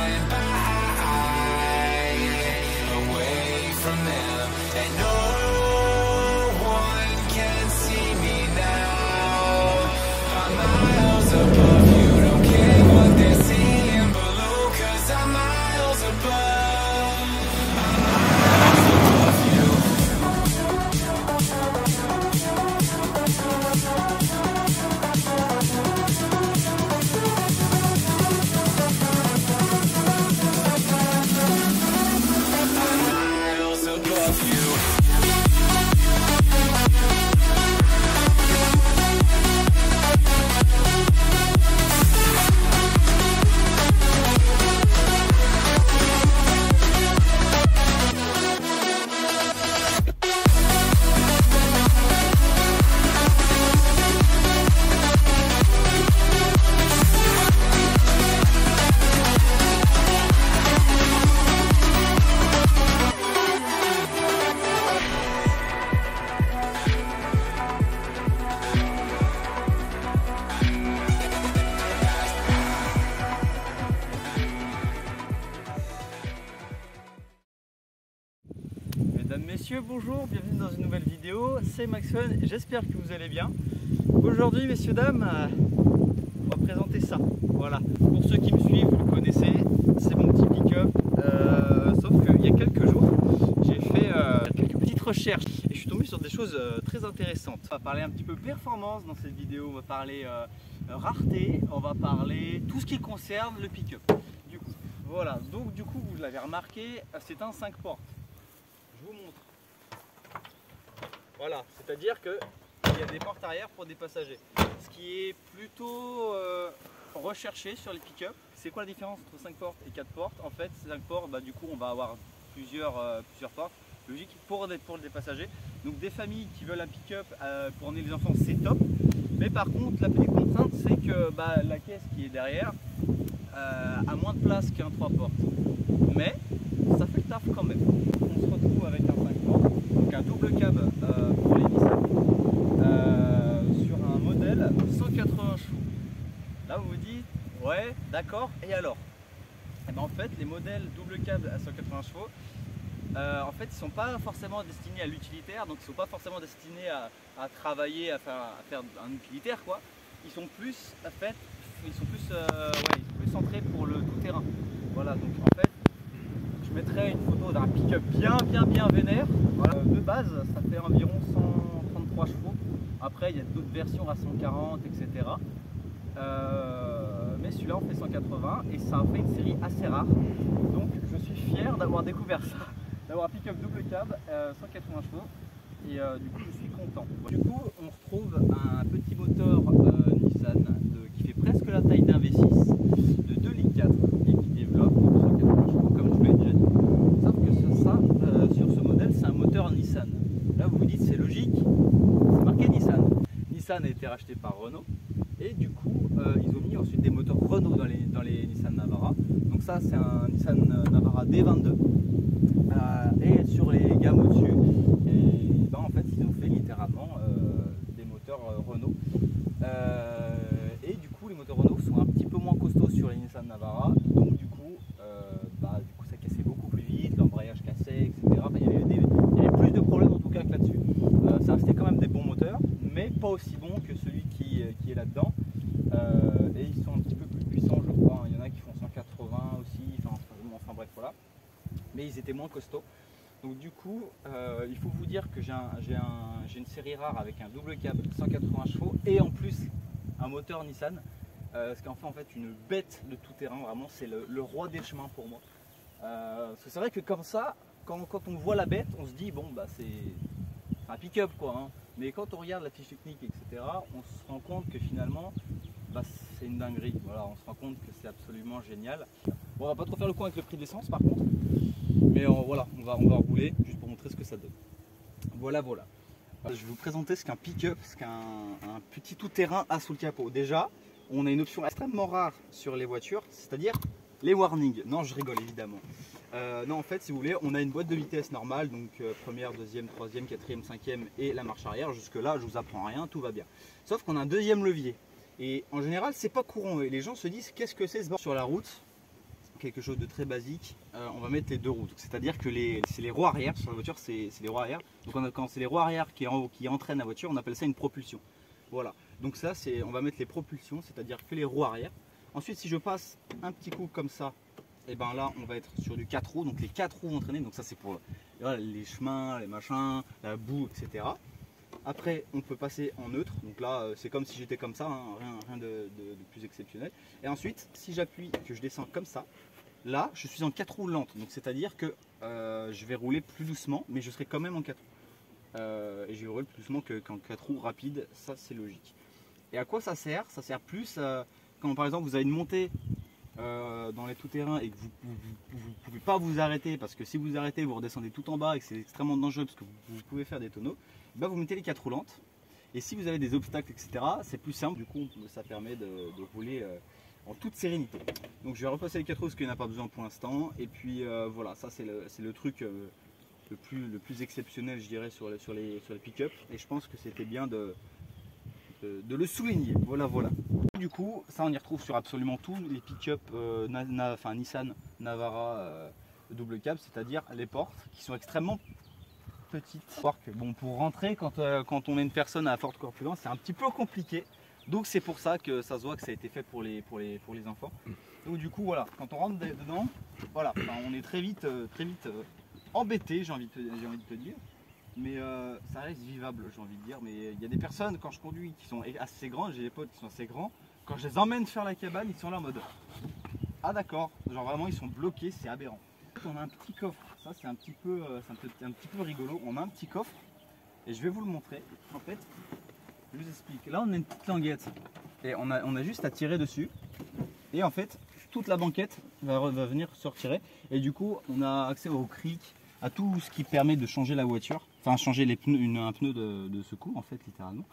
went by, away from them, and no one can see me now. I'm miles above you, don't care what they're seeing below, 'cause I'm miles above, I'm miles above you. Miles above you. Mesdames, messieurs, bonjour, bienvenue dans une nouvelle vidéo, c'est Maxon, j'espère que vous allez bien. Aujourd'hui, messieurs, dames, on va présenter ça. Voilà, pour ceux qui me suivent, vous le connaissez, c'est mon petit pick-up, sauf qu'il y a quelques jours, j'ai fait quelques petites recherches et je suis tombé sur des choses très intéressantes. On va parler un petit peu performance dans cette vidéo, on va parler rareté, on va parler tout ce qui concerne le pick-up. Du coup, voilà, donc du coup, vous l'avez remarqué, c'est un 5 portes. Je vous montre. Voilà, c'est-à-dire qu'il y a des portes arrière pour des passagers. Ce qui est plutôt recherché sur les pick-up. C'est quoi la différence entre 5 portes et 4 portes? En fait, 5 portes, du coup, on va avoir plusieurs portes. Logique pour des passagers. Donc des familles qui veulent un pick-up pour emmener les enfants, c'est top. Mais par contre, la petite contrainte, c'est que la caisse qui est derrière a moins de place qu'un 3 portes. Mais ça fait le taf quand même. On se retrouve avec un 5 portes, donc un double cab pour les Nissan, sur un modèle 180 chevaux. Là vous vous dites, ouais, d'accord, et alors? Et ben en fait, les modèles double cab à 180 chevaux, en fait, ils ne sont pas forcément destinés à l'utilitaire, donc ils ne sont pas forcément destinés à travailler, à faire un utilitaire, quoi. Ils sont plus centrés pour le tout-terrain. Voilà, donc en fait, je mettrai une photo d'un pick-up bien vénère. Voilà, de base, ça fait environ 133 chevaux. Après, il y a d'autres versions à 140, etc. Mais celui-là, on fait 180 et ça a fait une série assez rare. Donc, je suis fier d'avoir découvert ça, d'avoir un pick-up double cab, 180 chevaux. Et du coup, je suis content. Du coup, on retrouve un petit moteur Nissan qui fait presque la taille d'un V6 de 2,4 litres et qui développe 180 chevaux, comme je vous l'ai déjà dit. Sauf que ça, sur ce modèle, c'est un moteur Nissan. Là, vous vous dites, c'est logique, c'est marqué Nissan. Nissan a été racheté par Renault et du coup, ils ont mis ensuite des moteurs Renault dans les Nissan Navara. Donc ça, c'est un Nissan Navara D22 et sur les gammes au-dessus, en fait, ils ont fait littéralement des moteurs Renault. Et du coup, les moteurs Renault sont un petit peu moins costauds sur les Nissan Navara. Donc du coup, ça cassait beaucoup plus vite, l'embrayage cassait, etc. Enfin, il y avait plus de problèmes en tout cas que là-dessus. Ça restait quand même des bons moteurs, mais pas aussi bons que celui qui est là-dedans. Et ils sont un petit peu plus puissants, je crois. Il y en a qui font 180 aussi, enfin bref, voilà. Mais ils étaient moins costauds. Donc du coup, il faut vous dire que j'ai une série rare avec un double cab 180 chevaux et en plus un moteur Nissan. Ce qui en fait une bête de tout terrain, vraiment c'est le roi des chemins pour moi. Parce que c'est vrai que comme ça, quand on voit la bête, on se dit bon c'est un pick-up quoi. Hein. Mais quand on regarde la fiche technique, etc., on se rend compte que finalement c'est une dinguerie. Voilà, on se rend compte que c'est absolument génial. Bon, on va pas trop faire le coup avec le prix de l'essence par contre. Mais voilà, on va rouler juste pour montrer ce que ça donne. Voilà. Je vais vous présenter ce qu'un pick-up, ce qu'un petit tout-terrain a sous le capot. Déjà, on a une option extrêmement rare sur les voitures, c'est-à-dire les warnings. Non, je rigole évidemment. Non, en fait, si vous voulez, on a une boîte de vitesse normale, donc première, deuxième, troisième, quatrième, cinquième et la marche arrière. Jusque-là, je vous apprends rien, tout va bien. Sauf qu'on a un deuxième levier. Et en général, c'est pas courant. Et les gens se disent, qu'est-ce que c'est ce bord sur la route? quelque chose de très basique, on va mettre les deux roues. C'est-à-dire que c'est les roues arrière sur la voiture, c'est les roues arrière. Donc quand c'est les roues arrière qui entraînent la voiture, on appelle ça une propulsion. Voilà. Donc ça, on va mettre les propulsions, c'est-à-dire que les roues arrière. Ensuite, si je passe un petit coup comme ça, et ben là, on va être sur du 4 roues. Donc les 4 roues vont traîner. Donc ça, c'est pour les chemins, les machins, la boue, etc. Après, on peut passer en neutre. Donc là, c'est comme si j'étais comme ça, hein, rien de plus exceptionnel. Et ensuite, si j'appuie, que je descends comme ça, là, je suis en 4 roues lentes. Donc c'est-à-dire que je vais rouler plus doucement, mais je serai quand même en 4 roues. Et je vais rouler plus doucement qu'en 4 roues rapides. Ça, c'est logique. Et à quoi ça sert? Ça sert plus quand, par exemple, vous avez une montée dans les tout-terrains et que vous ne pouvez pas vous arrêter, parce que si vous arrêtez, vous redescendez tout en bas et que c'est extrêmement dangereux parce que vous pouvez faire des tonneaux. Ben vous mettez les 4 roues lentes, et si vous avez des obstacles, etc., c'est plus simple. Du coup, ça permet de rouler en toute sérénité. Donc je vais repasser les 4 roues parce qu'il n'y en a pas besoin pour l'instant. Et puis voilà, ça c'est le truc le plus exceptionnel, je dirais, sur les pick-up. Et je pense que c'était bien de le souligner. Voilà. Du coup, ça on y retrouve sur absolument tous les pick-up Nissan Navara double cab, c'est-à-dire les portes qui sont extrêmement petite. Bon, pour rentrer quand on est une personne à forte corpulence, c'est un petit peu compliqué. Donc c'est pour ça que ça se voit que ça a été fait pour les enfants. Donc du coup voilà, quand on rentre dedans, voilà, on est très vite embêté, j'ai envie de te dire. Mais ça reste vivable, j'ai envie de dire. Mais il y a des personnes, quand je conduis, qui sont assez grands, j'ai des potes qui sont assez grands, quand je les emmène faire la cabane, ils sont là en mode ah d'accord, genre vraiment ils sont bloqués, c'est aberrant. On a un petit coffre, ça c'est un petit peu rigolo. On a un petit coffre et je vais vous le montrer. En fait, je vous explique. Là on a une petite languette et on a juste à tirer dessus. Et en fait, toute la banquette va venir se retirer. Et du coup, on a accès au cric, à tout ce qui permet de changer la voiture. Enfin, changer les pneus, un pneu de secours en fait, littéralement.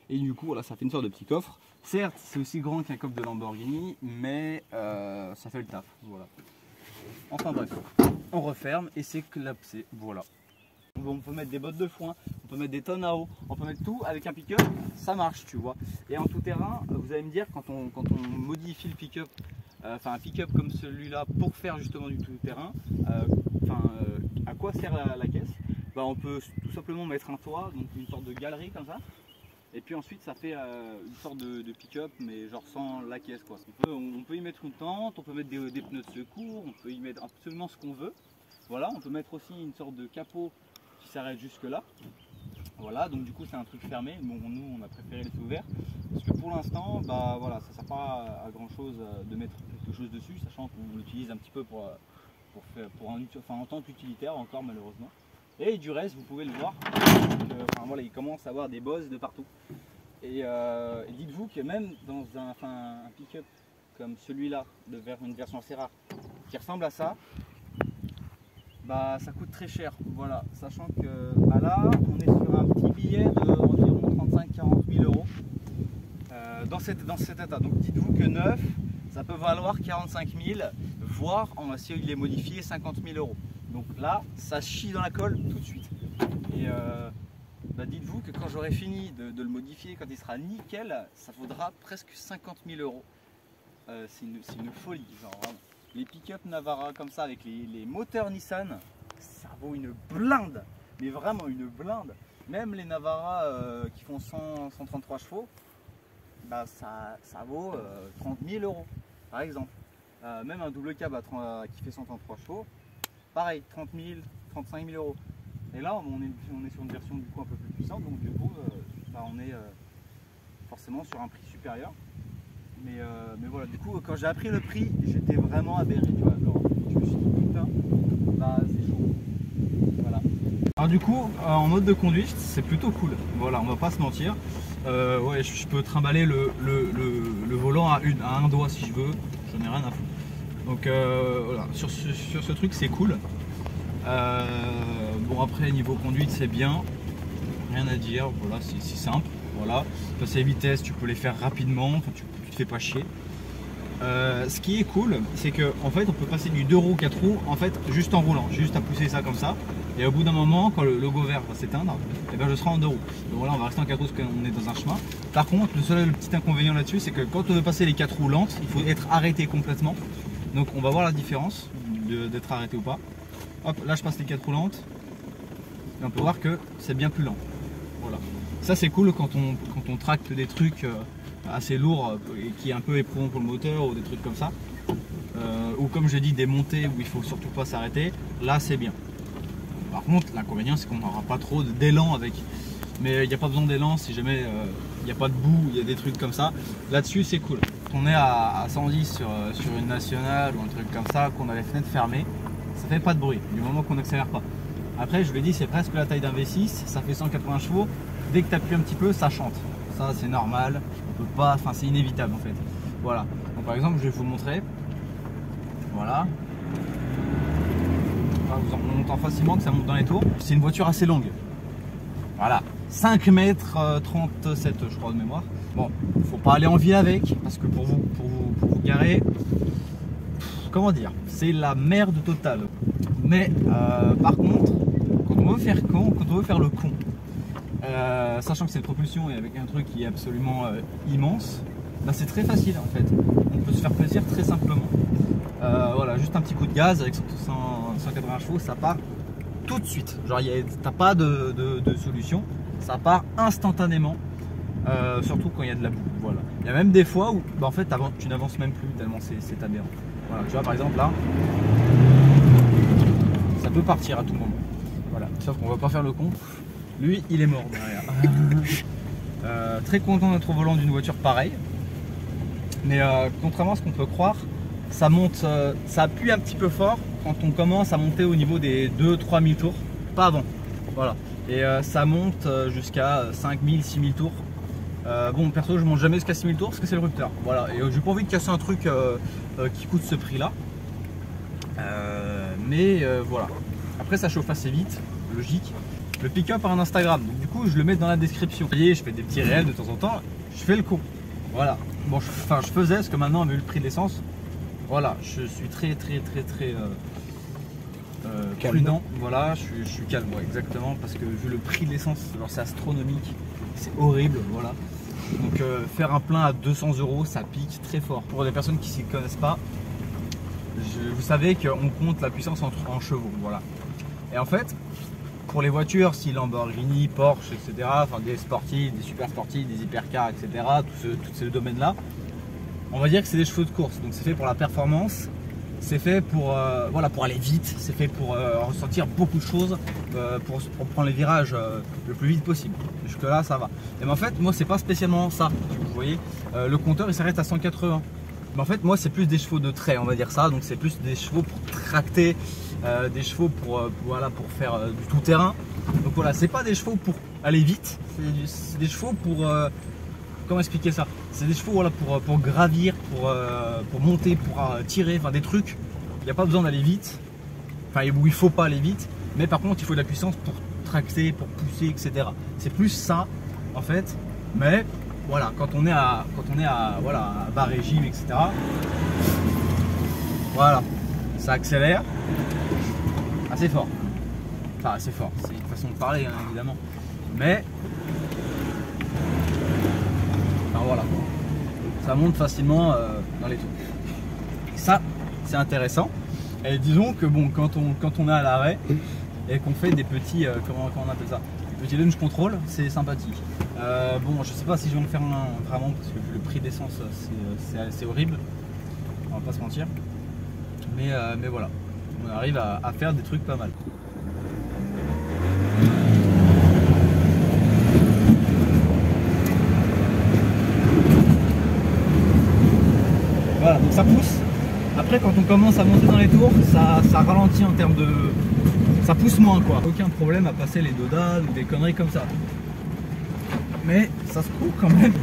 Et du coup, voilà, ça fait une sorte de petit coffre. Certes, c'est aussi grand qu'un coffre de Lamborghini, mais ça fait le taf. Voilà. Enfin bref, on referme et c'est collapsé, voilà. On peut mettre des bottes de foin, on peut mettre des tonnes à eau, on peut mettre tout avec un pick-up, ça marche, tu vois. Et en tout terrain, vous allez me dire, quand on modifie le pick-up, un pick-up comme celui-là pour faire justement du tout terrain, à quoi sert la caisse? On peut tout simplement mettre un toit, donc une sorte de galerie comme ça. Et puis ensuite ça fait une sorte de pick-up, mais genre sans la caisse quoi. On peut y mettre une tente, on peut mettre des pneus de secours, on peut y mettre absolument ce qu'on veut. Voilà, on peut mettre aussi une sorte de capot qui s'arrête jusque là. Voilà, donc du coup c'est un truc fermé. Bon, nous on a préféré les ouverts parce que pour l'instant, voilà, ça ne sert pas à grand chose de mettre quelque chose dessus, sachant qu'on l'utilise un petit peu en tant qu'utilitaire encore malheureusement. Et du reste, vous pouvez le voir, voilà, il commence à avoir des bosses de partout. Et dites-vous que même dans un pick-up comme celui-là, une version assez rare, qui ressemble à ça, ça coûte très cher. Voilà, sachant que là, on est sur un petit billet d'environ 35-40 000 euros dans cet état. Donc dites-vous que neuf, ça peut valoir 45 000, voire si il est modifié 50 000 euros. Donc là, ça chie dans la colle tout de suite. Et dites-vous que quand j'aurai fini de le modifier, quand il sera nickel, ça vaudra presque 50 000 euros. C'est une folie, genre vraiment. Les pick-up Navara comme ça avec les moteurs Nissan, ça vaut une blinde, mais vraiment une blinde. Même les Navara qui font 133 chevaux, ça vaut 30 000 euros par exemple. Même un double cab qui fait 133 chevaux, pareil, 30 000, 35 000 euros. Et là, on est sur une version du coup un peu plus puissante, donc du coup, on est forcément sur un prix supérieur. Mais voilà, du coup, quand j'ai appris le prix, j'étais vraiment aberré, tu vois. Alors, je me suis dit, putain, c'est chaud. Voilà. Alors du coup, en mode de conduite, c'est plutôt cool. Voilà, on va pas se mentir. Ouais, je peux trimballer le volant à un doigt si je veux, j'en ai rien à foutre. Donc voilà, sur ce truc c'est cool. Bon après niveau conduite c'est bien, rien à dire, voilà, c'est simple. Voilà, passer les vitesses tu peux les faire rapidement, enfin, tu te fais pas chier. Ce qui est cool, c'est que en fait on peut passer du 2 roues 4 roues en fait juste en roulant, juste à pousser ça comme ça. Et au bout d'un moment, quand le logo vert va s'éteindre, et ben je serai en 2 roues. Donc voilà, on va rester en 4 roues parce qu'on est dans un chemin. Par contre, le petit inconvénient là-dessus, c'est que quand on veut passer les 4 roues lentes, il faut être arrêté complètement. Donc on va voir la différence d'être arrêté ou pas. Hop, là je passe les 4 roulantes et on peut voir que c'est bien plus lent. Voilà. Ça c'est cool quand on tracte des trucs assez lourds et qui est un peu éprouvant pour le moteur ou des trucs comme ça. Ou comme je dis, des montées où il faut surtout pas s'arrêter. Là c'est bien. Par contre l'inconvénient c'est qu'on n'aura pas trop d'élan avec. Mais il n'y a pas besoin d'élan si jamais il n'y a pas de boue, il y a des trucs comme ça. Là-dessus c'est cool. On est à 110 sur une nationale ou un truc comme ça, qu'on a les fenêtres fermées, ça fait pas de bruit du moment qu'on n'accélère pas. Après je vous l'ai dit, c'est presque la taille d'un V6, ça fait 180 chevaux, dès que tu appuies un petit peu ça chante. Ça c'est normal, on peut pas, enfin c'est inévitable en fait. Voilà, donc par exemple je vais vous montrer. Voilà. On entend facilement que ça monte dans les tours. C'est une voiture assez longue. Voilà, 5 mètres 37 je crois de mémoire. Bon, faut pas aller en ville avec, parce que pour vous garer, comment dire, c'est la merde totale. Mais par contre, quand on veut faire le con, sachant que c'est de propulsion et avec un truc qui est absolument immense, bah c'est très facile en fait. On peut se faire plaisir très simplement. Voilà, juste un petit coup de gaz avec 180 chevaux, ça part tout de suite. Genre, t'as pas de solution, ça part instantanément. Surtout quand il y a de la boue. Voilà. Il y a même des fois où bah, en fait tu n'avances même plus tellement c'est aberrant. Voilà, tu vois par exemple là, ça peut partir à tout moment. Voilà. Sauf qu'on va pas faire le con. Lui il est mort derrière. Très content d'être au volant d'une voiture pareille. Mais contrairement à ce qu'on peut croire, ça monte, ça appuie un petit peu fort quand on commence à monter au niveau des 2-3 000 tours. Pas avant. Voilà. Et ça monte jusqu'à 5 000, 6 000 tours. Bon, perso, je monte jamais jusqu'à 6000 tours parce que c'est le rupteur. Voilà, et j'ai pas envie de casser un truc qui coûte ce prix là. Mais voilà. Après, ça chauffe assez vite, logique. Le pick-up a un Instagram, donc du coup, je le mets dans la description. Vous voyez, je fais des petits réels de temps en temps, je fais le con. Voilà. Bon, je faisais parce que maintenant, vu le prix de l'essence, voilà, je suis très prudent. Voilà, je suis calme, ouais, exactement, parce que vu le prix de l'essence, c'est astronomique. C'est horrible, voilà. Donc faire un plein à 200 €, ça pique très fort. Pour les personnes qui ne s'y connaissent pas, vous savez qu'on compte la puissance en chevaux, voilà. Et en fait, pour les voitures, style Lamborghini, Porsche, etc., enfin des sportives, des super sportives, des hypercars, etc., tous ces domaines-là, on va dire que c'est des chevaux de course. Donc c'est fait pour la performance. C'est fait pour, voilà, pour aller vite, c'est fait pour ressentir beaucoup de choses, pour prendre les virages le plus vite possible. Jusque là ça va. Et mais en fait moi c'est pas spécialement ça. Vous voyez, le compteur il s'arrête à 180. Mais en fait moi c'est plus des chevaux de trait, on va dire ça. Donc c'est plus des chevaux pour tracter, des chevaux voilà, pour faire du tout terrain. Donc voilà, c'est pas des chevaux pour aller vite, c'est des chevaux pour... comment expliquer ça? C'est des chevaux, voilà, pour gravir, pour monter, pour tirer, enfin des trucs. Il n'y a pas besoin d'aller vite, enfin où il faut pas aller vite, mais par contre il faut de la puissance pour tracter, pour pousser, etc. C'est plus ça en fait. Mais voilà, quand on est à voilà, à bas régime, etc. Voilà, ça accélère assez fort. Enfin assez fort, c'est une façon de parler hein, évidemment. Mais voilà, ça monte facilement dans les tours. Ça, c'est intéressant. Et disons que bon, quand on est à l'arrêt et qu'on fait des petits, comment on appelle ça, des petits launch control, c'est sympathique. Bon, je sais pas si je vais en faire un vraiment parce que vu le prix d'essence, c'est horrible. On va pas se mentir. Mais voilà, on arrive à faire des trucs pas mal. Voilà, donc ça pousse. Après, quand on commence à monter dans les tours, ça ralentit en termes de... ça pousse moins quoi. Aucun problème à passer les dodans ou des conneries comme ça. Mais ça se trouve quand même.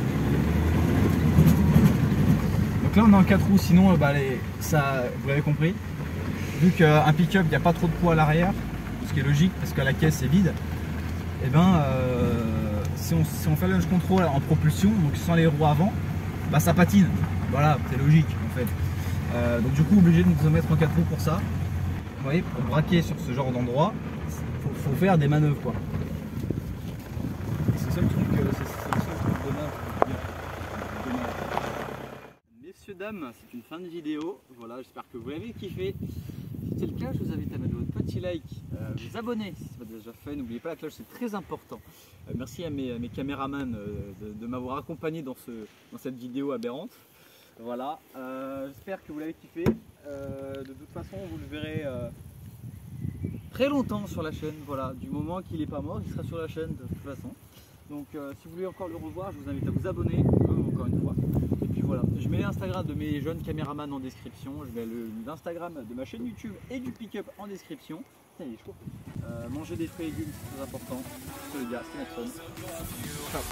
Donc là on est en 4 roues, sinon bah, ça, vous l'avez compris. Vu qu'un pick-up, il n'y a pas trop de poids à l'arrière, ce qui est logique parce que la caisse est vide, et ben si on fait le launch control en propulsion, donc sans les roues avant, bah ça patine. Voilà, c'est logique en fait. Donc du coup obligé de se mettre en 4 roues pour ça. Vous voyez, pour braquer sur ce genre d'endroit, faut faire des manœuvres quoi. C'est ça le truc, c'est ça le truc de messieurs, dames, c'est une fin de vidéo. Voilà, j'espère que vous l'avez kiffé. Si c'est le cas, je vous invite à mettre votre petit like, vous abonner si ce n'est pas déjà fait. N'oubliez pas la cloche, c'est très important. Merci à mes caméramans de m'avoir accompagné dans cette vidéo aberrante. Voilà, j'espère que vous l'avez kiffé. De toute façon, vous le verrez très longtemps sur la chaîne. Voilà, du moment qu'il n'est pas mort, il sera sur la chaîne de toute façon. Donc si vous voulez encore le revoir, je vous invite à vous abonner, encore une fois. Et puis voilà, je mets l'Instagram de mes jeunes caméramans en description, je mets l'Instagram de ma chaîne YouTube et du pick-up en description. Putain, il est chaud. Manger des fruits et légumes, c'est très important. C'est le gars, c'est Maxon. Ciao.